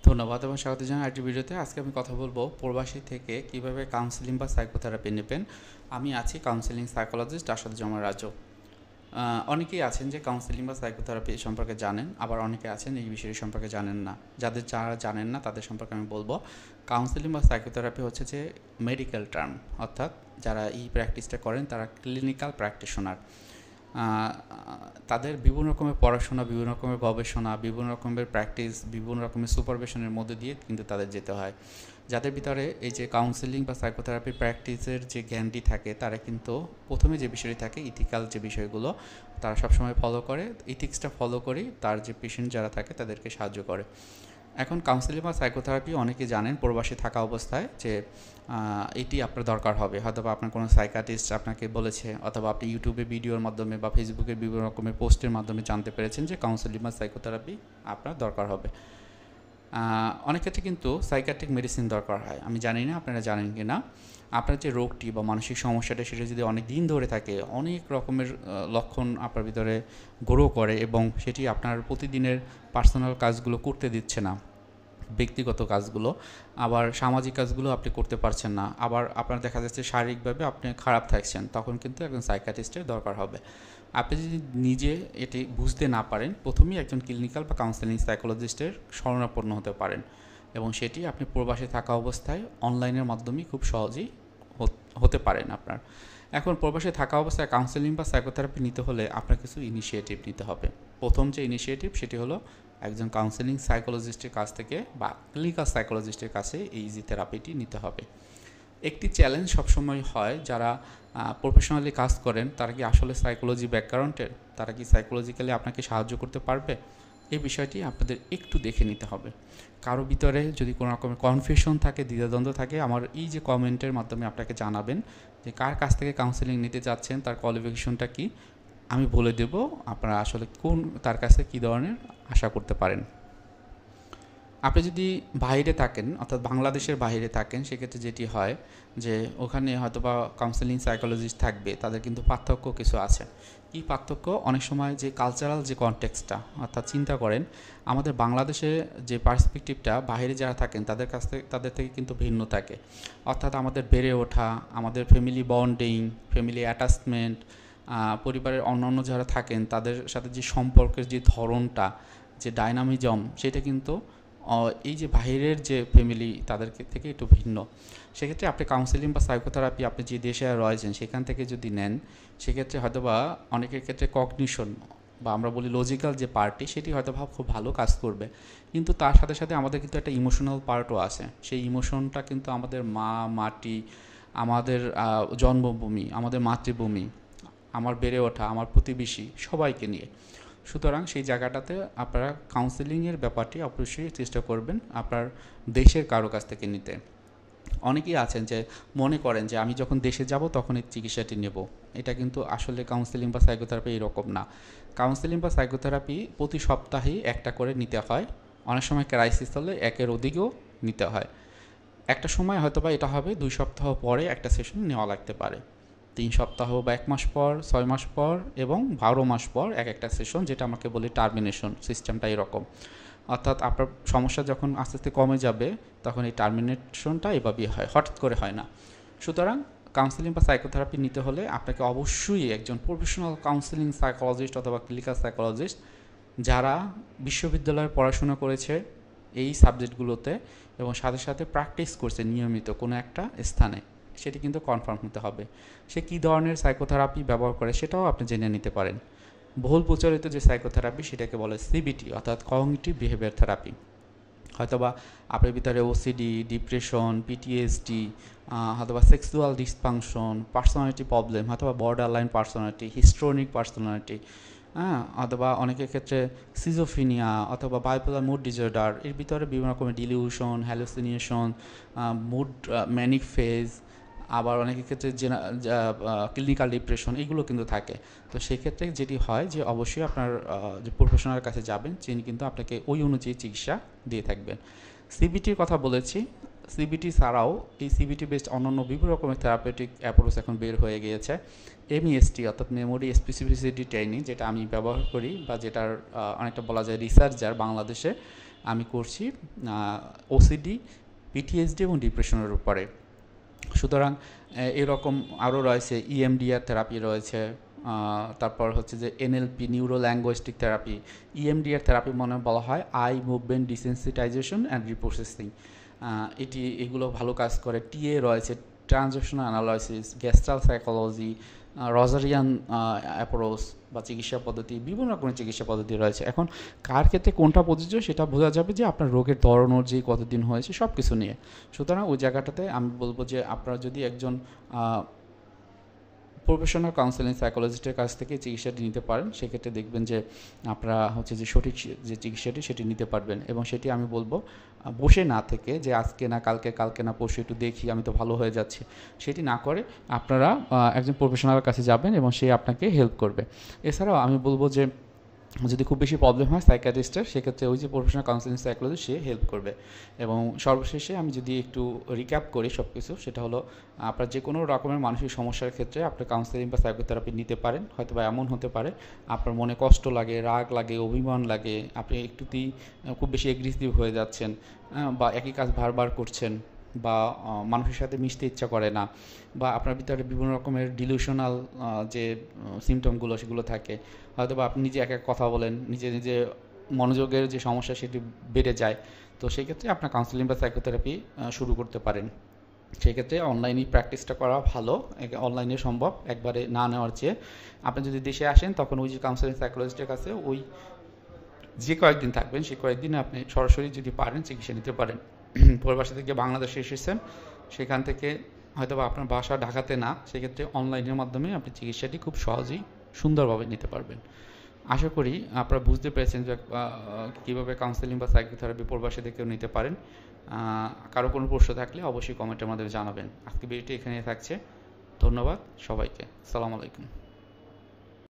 ধন্যবাদ এবং স্বাগত জানাই আরেকটি ভিডিওতে। আজকে আমি কথা বলবো প্রবাসী থেকে কিভাবে কাউন্সেলিং বা সাইকোথেরাপি নেবেন। আমি আছি কাউন্সেলিং সাইকোলজিস্ট আসাদুজ্জামান রাজু। অনেকেই আছেন যে কাউন্সেলিং বা সাইকোথেরাপি সম্পর্কে জানেন, আবার অনেকে আছেন এই বিষয়টি সম্পর্কে জানেন না। যারা জানেন না তাদের সম্পর্কে আমি বলবো, কাউন্সেলিং বা সাইকোথেরাপি হচ্ছে যে মেডিকেল টার্ম, অর্থাৎ যারা এই প্র্যাকটিসটা করেন তারা ক্লিনিক্যাল প্র্যাকটিশনার। তাদের বিভিন্ন রকমের পড়াশোনা, বিভিন্ন রকমের গবেষণা, বিভিন্ন রকমের প্র্যাকটিস, বিভিন্ন রকমের সুপারভিশনের মধ্যে দিয়ে কিন্তু তাদের যেতে হয়। যাদের ভিতরে এই যে কাউন্সেলিং বা সাইকোথেরাপি প্র্যাকটিসের যে জ্ঞানটি থাকে, তারা কিন্তু প্রথমে যে বিষয়টি থাকে ইথিক্যাল যে বিষয়গুলো তারা সবসময় ফলো করে, ইথিক্সটা ফলো করেই তার যে পেশেন্ট যারা থাকে তাদেরকে সাহায্য করে। এখন কাউন্সেলিং বা সাইকোথেরাপি অনেকে জানেন প্রবাসী থাকা অবস্থায় যে এটি আপনার দরকার হবে, হয়তো বা আপনার কোনো সাইকাটিস্ট আপনাকে বলেছে, অথবা আপনি ইউটিউবে ভিডিওর মাধ্যমে বা ফেসবুকের বিভিন্ন রকমের পোস্টের মাধ্যমে জানতে পেরেছেন যে কাউন্সেলিং বা সাইকোথেরাপি আপনার দরকার হবে। অনেক ক্ষেত্রে কিন্তু সাইকিয়াট্রিক মেডিসিন দরকার হয়। আমি জানি না আপনারা জানেন কি না। আপনার যে রোগটি বা মানসিক সমস্যাটা সেটা যদি অনেক দিন ধরে থাকে, অনেক রকমের লক্ষণ আপনার ভিতরে গ্রো করে এবং সেটি আপনার প্রতিদিনের পার্সোনাল কাজগুলো করতে দিচ্ছে না, ব্যক্তিগত কাজগুলো, আবার সামাজিক কাজগুলো আপনি করতে পারছেন না, আবার আপনার দেখা যাচ্ছে শারীরিকভাবে আপনি খারাপ থাকছেন, তখন কিন্তু একজন সাইকিয়াট্রিস্টের দরকার হবে। আপনি যদি নিজে এটি বুঝতে না পারেন, প্রথমেই একজন ক্লিনিক্যাল বা কাউন্সেলিং সাইকোলজিস্টের শরণাপন্ন হতে পারেন, এবং সেটি আপনি প্রবাসে থাকা অবস্থায় অনলাইনের মাধ্যমেই খুব সহজেই হতে পারেন আপনার। এখন প্রবাসে থাকা অবস্থায় কাউন্সেলিং বা সাইকোথেরাপি নিতে হলে আপনার কিছু ইনিশিয়েটিভ নিতে হবে। প্রথম যে ইনিশিয়েটিভ সেটি হলো একজন কাউন্সেলিং সাইকোলজিস্টের কাছ থেকে বা ক্লিনিক্যাল সাইকোলজিস্টের কাছে এই ইজি থেরাপিটি নিতে হবে। একটি চ্যালেঞ্জ সবসময় হয়, যারা প্রফেশনালি কাজ করেন তারা কি আসলে সাইকোলজি ব্যাকগ্রাউন্ডের, তারা কি সাইকোলজিক্যালি আপনাকে সাহায্য করতে পারবে, এই বিষয়টি আপনাদের একটু দেখে নিতে হবে। কারো ভিতরে যদি কোনো রকমের কনফিউশন থাকে, দ্বিধাদ্বন্দ্ব থাকে, আমার এই যে কমেন্টের মাধ্যমে আপনাকে জানাবেন যে কার কাছ থেকে কাউন্সেলিং নিতে চাচ্ছেন, তার কোয়ালিফিকেশনটা কী, আমি বলে দেব আপনারা আসলে কোন তার কাছে কী ধরনের আশা করতে পারেন। আপনি যদি বাইরে থাকেন, অর্থাৎ বাংলাদেশের বাইরে থাকেন, সেক্ষেত্রে যেটি হয় যে ওখানে হয়তো বা কাউন্সেলিং সাইকোলজিস্ট থাকবে, তাদের কিন্তু পার্থক্য কিছু আছে। কী পার্থক্য? অনেক সময় যে কালচারাল যে কনটেক্সটটা, অর্থাৎ চিন্তা করেন আমাদের বাংলাদেশে যে পার্সপেক্টিভটা বাইরে যারা থাকেন তাদের থেকে কিন্তু ভিন্ন থাকে। অর্থাৎ আমাদের বেড়ে ওঠা, আমাদের ফ্যামিলি বন্ডিং, ফ্যামিলি অ্যাটাচমেন্ট, পরিবারের অন্যান্য যারা থাকেন তাদের সাথে যে সম্পর্কের যে ধরনটা, যে ডাইনামিজম, সেটা কিন্তু এই যে বাইরের যে ফ্যামিলি তাদের থেকে একটু ভিন্ন। সেক্ষেত্রে আপনি কাউন্সেলিং বা সাইকোথেরাপি আপনি যে দেশে রয়েছেন সেখান থেকে যদি নেন, সেক্ষেত্রে হয়তো বা অনেকের ক্ষেত্রে কগনিশন বা আমরা বলি লজিক্যাল যে পার্টটি, সেটি হয়তো খুব ভালো কাজ করবে, কিন্তু তার সাথে সাথে আমাদের কিন্তু একটা ইমোশনাল পার্টও আছে। সেই ইমোশনটা কিন্তু আমাদের মা, মাটি, আমাদের জন্মভূমি, আমাদের মাতৃভূমি, আমার বেড়ে ওঠা, আমার প্রতিবেশী, সবাইকে নিয়ে। সুতরাং সেই জায়গাটাতে আপনারা কাউন্সেলিংয়ের ব্যাপারটি অবশ্যই চেষ্টা করবেন আপনার দেশের কারো কাছ থেকে নিতে। অনেকেই আছেন যে মনে করেন যে আমি যখন দেশে যাব তখন এই চিকিৎসাটি নেব। এটা কিন্তু আসলে কাউন্সেলিং বা সাইকোথেরাপি এরকম না। কাউন্সেলিং বা সাইকোথেরাপি প্রতি সপ্তাহেই একটা করে নিতে হয়। অনেক সময় ক্রাইসিস হলে একের অধিকও নিতে হয়। একটা সময় হয়তো বা এটা হবে 2 সপ্তাহ পরে একটা সেশন নেওয়া লাগতে পারে, 3 সপ্তাহ বা 1 মাস পর, 6 মাস পর এবং 12 মাস পর একটা সেশন, যেটা আমাকে বলি টার্মিনেশন সিস্টেমটা এরকম। অর্থাৎ আপনার সমস্যা যখন আস্তে আস্তে কমে যাবে তখন এই টার্মিনেশনটা এভাবেই হয়, হঠাৎ করে হয় না। সুতরাং কাউন্সেলিং বা সাইকোথেরাপি নিতে হলে আপনাকে অবশ্যই একজন প্রফেশনাল কাউন্সেলিং সাইকোলজিস্ট অথবা ক্লিনিক্যাল সাইকোলজিস্ট যারা বিশ্ববিদ্যালয়ে পড়াশোনা করেছে এই সাবজেক্টগুলোতে এবং সাথে সাথে প্র্যাকটিস করছে নিয়মিত কোনো একটা স্থানে, সেটি কিন্তু কনফার্ম হতে হবে। সে কী ধরনের সাইকোথেরাপি ব্যবহার করে সেটাও আপনি জেনে নিতে পারেন। বহুল প্রচলিত যে সাইকোথেরাপি সেটাকে বলে সিবিটি, অর্থাৎ কগনিটিভ বিহেভিয়ার থেরাপি। হয়তোবা আপনার ভিতরে ওসিডি, ডিপ্রেশন, পিটিএসডি, হয়তোবা সেক্সুয়াল ডিসফাংশন, পার্সোনালিটি প্রবলেম, হয়তোবা বর্ডার লাইন পার্সোনালিটি, হিস্ট্রনিক পার্সোনালিটি, অথবা অনেকের ক্ষেত্রে সিজোফিনিয়া অথবা বাইপোলার মুড ডিসঅর্ডার, এর ভিতরে বিভিন্ন রকমের delusion, hallucination, mood manic phase, আবার অনেকের ক্ষেত্রে ক্লিনিক্যাল ডিপ্রেশন, এগুলো কিন্তু থাকে। তো সেক্ষেত্রে যেটি হয় যে অবশ্যই আপনার যে প্রফেশনালের কাছে যাবেন, যিনি কিন্তু আপনাকে ওই অনুযায়ী চিকিৎসা দিয়ে থাকবেন। সিবিটির কথা বলেছি, সিবিটি ছাড়াও এই সিবিটি বেসড অন্যান্য বিভিন্ন রকমের থেরাপিউটিক অ্যাপ্রোচ এখন বের হয়ে গিয়েছে। এমইএসটি অর্থাৎ মেমোরি স্পেসিফিসিটি ট্রেনিং, যেটা আমি ব্যবহার করি বা যেটার অনেকটা বলা যায় রিসার্চার বাংলাদেশে, আমি করছি ওসিডি, পিটিএসডি এবং ডিপ্রেশনের উপরে। সুতরাং এরকম আরও রয়েছে ইএমডিআর থেরাপি রয়েছে, তারপর হচ্ছে যে NLP, neuro linguistic therapy. EMDR therapy মনে বলা হয় eye movement desensitization and reprocessing, এগুলো ভালো কাজ করে। টিএ রয়েছে transactional analysis, gestalt psychology, Rogerian approach বা চিকিৎসা পদ্ধতি, বিভিন্ন রকমের চিকিৎসা পদ্ধতি রয়েছে। এখন কার ক্ষেত্রে কোনটা প্রযোজ্য সেটা বোঝা যাবে যে আপনার রোগের ধরন অনুযায়ী কতদিন হয়েছে সব কিছু নিয়ে। সুতরাং ওই জায়গাটাতে আমি বলবো যে আপনারা যদি একজন প্রফেশনাল কাউন্সেলিং সাইকোলজিস্টের কাছ থেকে চিকিৎসাটি নিতে পারেন, সেক্ষেত্রে দেখবেন যে আপনারা হচ্ছে যে সঠিক যে চিকিৎসাটি সেটি নিতে পারবেন। এবং সেটি আমি বলবো বসে না থেকে যে আজকে না কালকে, কালকে না পরশু একটু দেখি আমি তো ভালো হয়ে যাচ্ছে, সেটি না করে আপনারা একজন প্রফেশনালের কাছে যাবেন এবং সে আপনাকে হেল্প করবে। এছাড়াও আমি বলবো যে যদি খুব বেশি প্রবলেম হয় সাইকিয়াট্রিস্টের, সেক্ষেত্রে ওই যে প্রফেশনাল কাউন্সেলিং সাইকোলজি সে হেল্প করবে। এবং সর্বশেষে আমি যদি একটু রিক্যাপ করি সব কিছু, সেটা হলো আপনার যে কোনো রকমের মানসিক সমস্যার ক্ষেত্রে আপনি কাউন্সেলিং বা সাইকোথেরাপি নিতে পারেন। হয়তো বা এমন হতে পারে আপনার মনে কষ্ট লাগে, রাগ লাগে, অভিমান লাগে, আপনি একটুতেই খুব বেশি এগ্রেসিভ হয়ে যাচ্ছেন, বা একই কাজ বারবার করছেন, বা মানুষের সাথে মিশতে ইচ্ছা করে না, বা আপনার ভিতরে বিভিন্ন রকমের ডিলিউশনাল যে সিমটমগুলো সেগুলো থাকে। হয়তো বা আপনি নিজে এক এক কথা বলেন, নিজে নিজে মনোযোগের যে সমস্যা সেটি বেড়ে যায়। তো সেই ক্ষেত্রে আপনার কাউন্সেলিং বা সাইকোথেরাপি শুরু করতে পারেন। সেক্ষেত্রে অনলাইনেই প্র্যাকটিসটা করা ভালো, অনলাইনে সম্ভব একবারে না নেওয়ার চেয়ে। আপনি যদি দেশে আসেন তখন ওই যে কাউন্সেলিং সাইকোলজিস্টের কাছে ওই যে কয়েকদিন থাকবেন সেই কয়েকদিনে আপনি সরাসরি যদি পারেন চিকিৎসা নিতে পারেন। প্রবাসী থেকে বাংলাদেশে এসেছেন, সেখান থেকে হয়তো বা আপনার বাসা ঢাকাতে না, সেক্ষেত্রে অনলাইনের মাধ্যমে আপনি চিকিৎসাটি খুব সহজেই সুন্দরভাবে নিতে পারবেন। আশা করি আপনারা বুঝতে পেরেছেন যে কীভাবে কাউন্সেলিং বা সাইকোথেরাপি প্রবাসী থেকেও নিতে পারেন। কারো কোনো প্রশ্ন থাকলে অবশ্যই কমেন্টের মাধ্যমে জানাবেন। আজকে ভিডিওটি এখানেই থাকছে। ধন্যবাদ সবাইকে। আসসালামু আলাইকুম।